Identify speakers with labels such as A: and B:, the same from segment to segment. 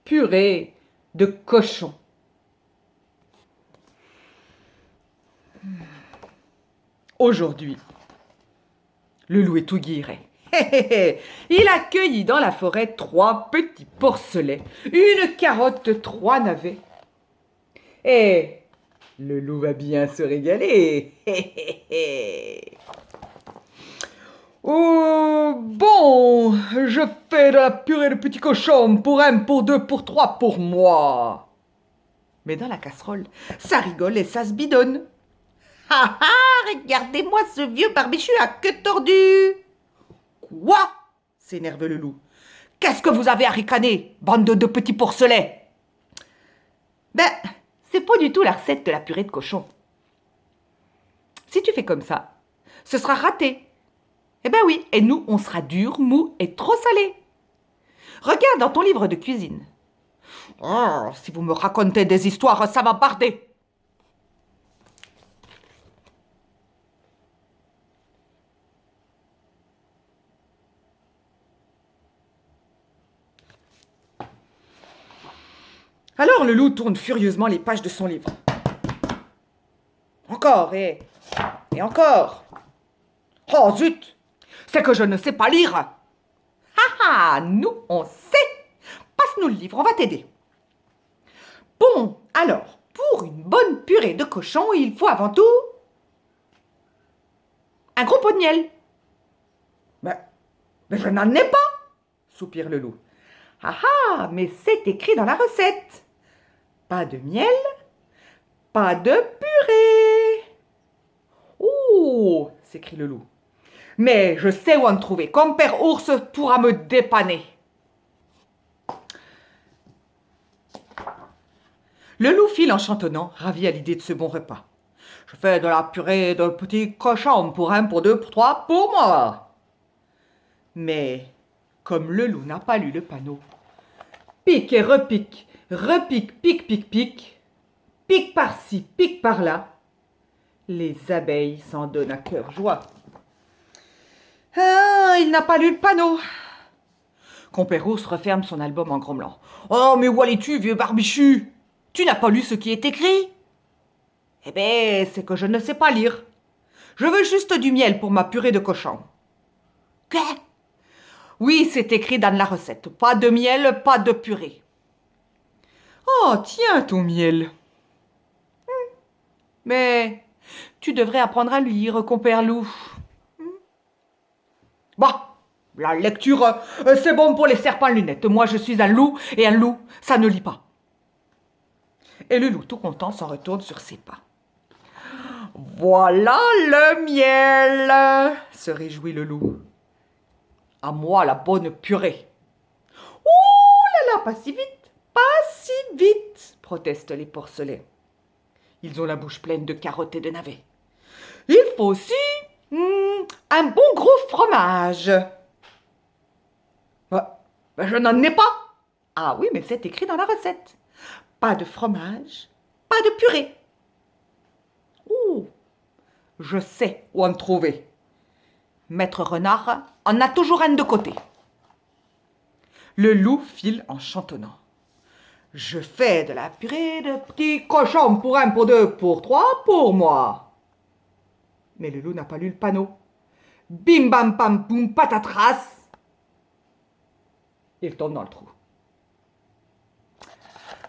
A: purée de cochon. Aujourd'hui, le loup est tout guiré. Il accueillit dans la forêt 3 petits porcelets, une carotte, 3 navets. Et le loup va bien se régaler. Oh, bon, je fais de la purée de petits cochons pour 1, pour 2, pour 3, pour moi. Mais dans la casserole, ça rigole et ça se bidonne.
B: Ah ah, regardez-moi ce vieux barbichu à queue tordue.
A: Quoi? S'énerve le loup. Qu'est-ce que vous avez à ricaner, bande de petits porcelets? Ben, c'est pas du tout la recette de la purée de cochon. Si tu fais comme ça, ce sera raté. Eh ben oui, et nous, on sera dur, mou et trop salé. Regarde dans ton livre de cuisine. Oh, si vous me racontez des histoires, ça va barder. Alors le loup tourne furieusement les pages de son livre. Encore et encore. Oh zut, c'est que je ne sais pas lire. Ah ah, nous on sait. Passe-nous le livre, on va t'aider. Bon, alors, pour une bonne purée de cochon, il faut avant tout un gros pot de miel. Mais je n'en ai pas, soupire le loup. Ah ah, mais c'est écrit dans la recette. Pas de miel, pas de purée. Ouh, s'écrie le loup. Mais je sais où en trouver. Compère Ours pourra me dépanner. Le loup file en chantonnant, ravi à l'idée de ce bon repas. Je fais de la purée de petits cochons pour 1, pour 2, pour 3, pour moi. Mais comme le loup n'a pas lu le panneau, pique et repique, repique, pique, pique, pique, pique par-ci, pique par-là, les abeilles s'en donnent à cœur joie. Ah, il n'a pas lu le panneau. Compère Ours referme son album en grommelant. Oh, mais où allais-tu, vieux barbichu? Tu n'as pas lu ce qui est écrit? Eh ben, c'est que je ne sais pas lire. Je veux juste du miel pour ma purée de cochon. Quoi? Oui, c'est écrit dans la recette. Pas de miel, pas de purée. Oh, tiens ton miel. Mais tu devrais apprendre à lire, compère loup. Bah, la lecture, c'est bon pour les serpents lunettes. Moi, je suis un loup, et un loup, ça ne lit pas. Et le loup, tout content, s'en retourne sur ses pas. Voilà le miel, se réjouit le loup. À moi la bonne purée. Ouh là là, pas si vite, pas si vite, protestent les porcelets. Ils ont la bouche pleine de carottes et de navets. Il faut aussi un bon gros fromage. Je n'en ai pas. Ah oui, mais c'est écrit dans la recette. Pas de fromage, pas de purée. Ouh, je sais où en trouver. Maître Renard en a toujours un de côté. Le loup file en chantonnant. Je fais de la purée de petits cochons pour 1, pour 2, pour 3, pour moi. Mais le loup n'a pas lu le panneau. Bim bam pam poum patatras. Il tombe dans le trou.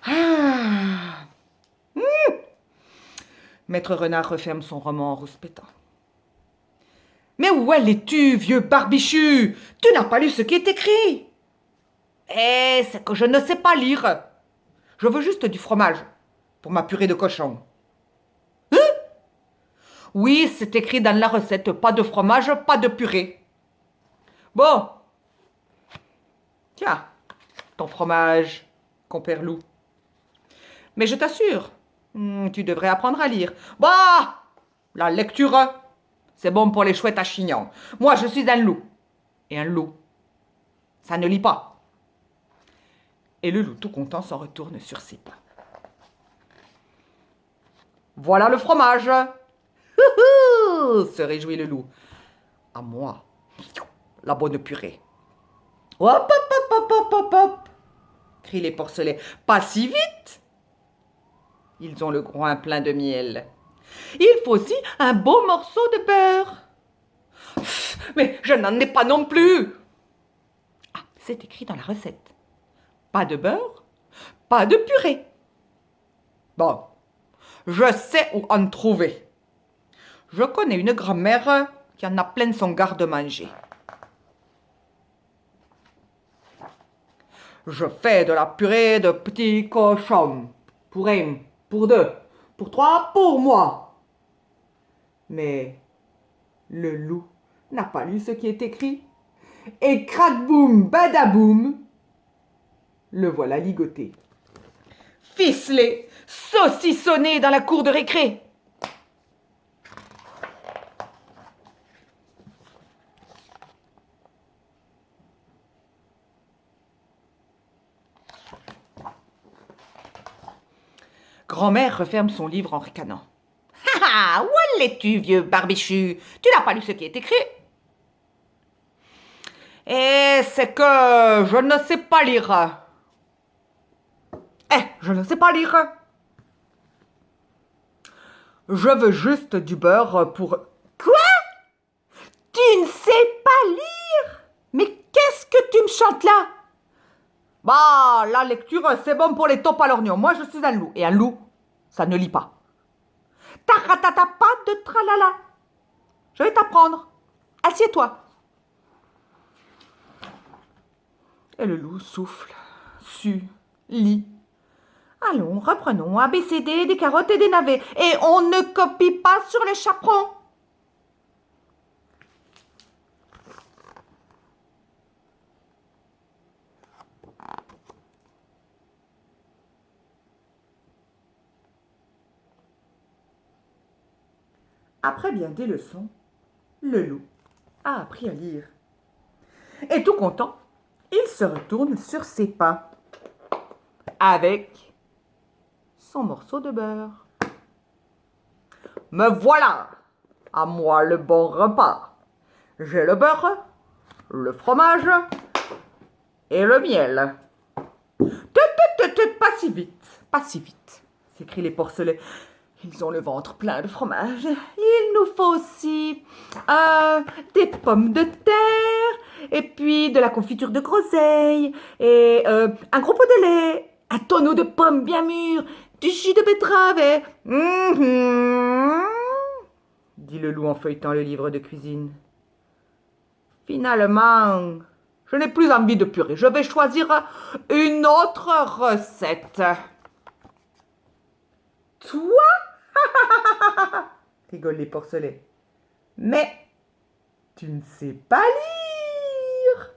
A: Ah. Maître Renard referme son roman en rouspétant. Mais où allais-tu, vieux barbichu? Tu n'as pas lu ce qui est écrit. Eh, c'est que je ne sais pas lire. Je veux juste du fromage pour ma purée de cochon. Hein? Oui, c'est écrit dans la recette. Pas de fromage, pas de purée. Bon. Tiens, ton fromage, compère loup. Mais je t'assure, tu devrais apprendre à lire. Bah, la lecture, c'est bon pour les chouettes à chignons. Moi, je suis un loup. Et un loup, ça ne lit pas. Et le loup, tout content, s'en retourne sur ses pas. Voilà le fromage. Se réjouit le loup. À moi, la bonne purée. Hop, hop, hop, hop, hop, hop, hop. crient les porcelets. Pas si vite! Ils ont le groin plein de miel. Il faut aussi un beau morceau de beurre. Pff, mais je n'en ai pas non plus! Ah, c'est écrit dans la recette. Pas de beurre, pas de purée. Bon, je sais où en trouver. Je connais une grand-mère qui en a plein son garde-manger. Je fais de la purée de petits cochons. Pour un, pour deux, pour trois, pour moi. Mais le loup n'a pas lu ce qui est écrit. Et crac-boum, badaboum, le voilà ligoté. Ficelé, saucissonné dans la cour de récré. Grand-mère referme son livre en ricanant.
B: « Ah, où es-tu, vieux barbichu? Tu n'as pas lu ce qui est écrit? »
A: Et c'est que je ne sais pas lire. Je ne sais pas lire. Je veux juste du beurre pour...
B: Quoi? Tu ne sais pas lire? Mais qu'est-ce que tu me chantes là?
A: Bah, la lecture, c'est bon pour les taupes à l'oignon. Moi, je suis un loup. Et un loup, ça ne lit pas. Taratata, pas de tralala. Je vais t'apprendre. Assieds-toi. Et le loup souffle, sue, lit. Allons, reprenons. A, B, C, D, des carottes et des navets. Et on ne copie pas sur les chaperons. Après bien des leçons, le loup a appris à lire. Et tout content, il se retourne sur ses pas avec son morceau de beurre. Me voilà, à moi le bon repas. J'ai le beurre, le fromage et le miel. Pas si vite, pas si vite, s'écrient les porcelets. Ils ont le ventre plein de fromage. Il nous faut aussi des pommes de terre, et puis de la confiture de groseille, et un gros pot de lait, un tonneau de pommes bien mûres, du jus de betterave et... dit le loup en feuilletant le livre de cuisine. Finalement, je n'ai plus envie de purée. Je vais choisir une autre recette. Toi? Rigolent les porcelets. Mais tu ne sais pas lire.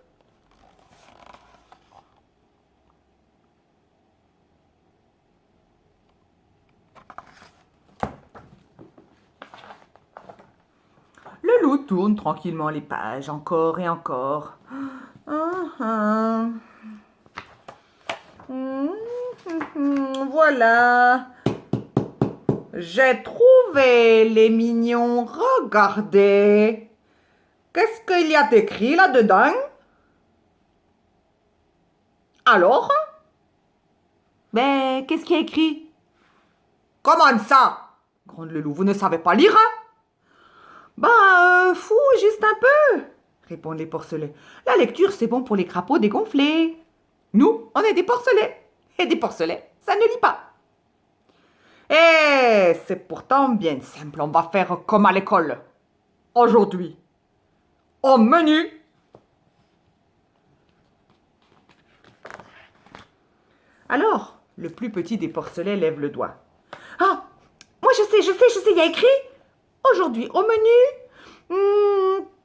A: Le loup tourne tranquillement les pages, encore et encore. Voilà. J'ai trouvé les mignons. Regardez. Qu'est-ce qu'il y a écrit là-dedans? Alors?
B: Ben, qu'est-ce qui est écrit?
A: Comment ça? Gronde le loup. Vous ne savez pas lire? Fou, juste un peu, répondent les porcelets. La lecture, c'est bon pour les crapauds dégonflés. Nous, on est des porcelets. Et des porcelets, ça ne lit pas. Et c'est pourtant bien simple. On va faire comme à l'école. Aujourd'hui, au menu, alors, le plus petit des porcelets lève le doigt.
B: Ah, moi je sais, il y a écrit aujourd'hui au menu,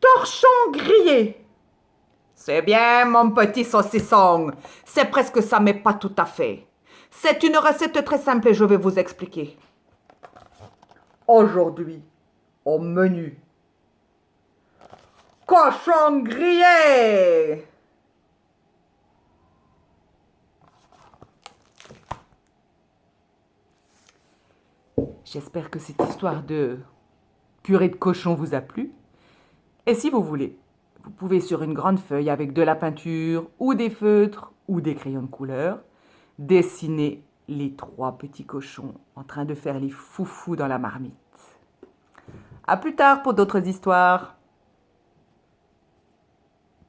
A: torchon grillé. C'est bien, mon petit saucisson. C'est presque ça, mais pas tout à fait. C'est une recette très simple et je vais vous expliquer. Aujourd'hui, au menu, cochon grillé. J'espère que cette histoire de purée de cochon vous a plu. Et si vous voulez, vous pouvez sur une grande feuille avec de la peinture ou des feutres ou des crayons de couleur, dessinez les 3 petits cochons en train de faire les foufous dans la marmite. À plus tard pour d'autres histoires.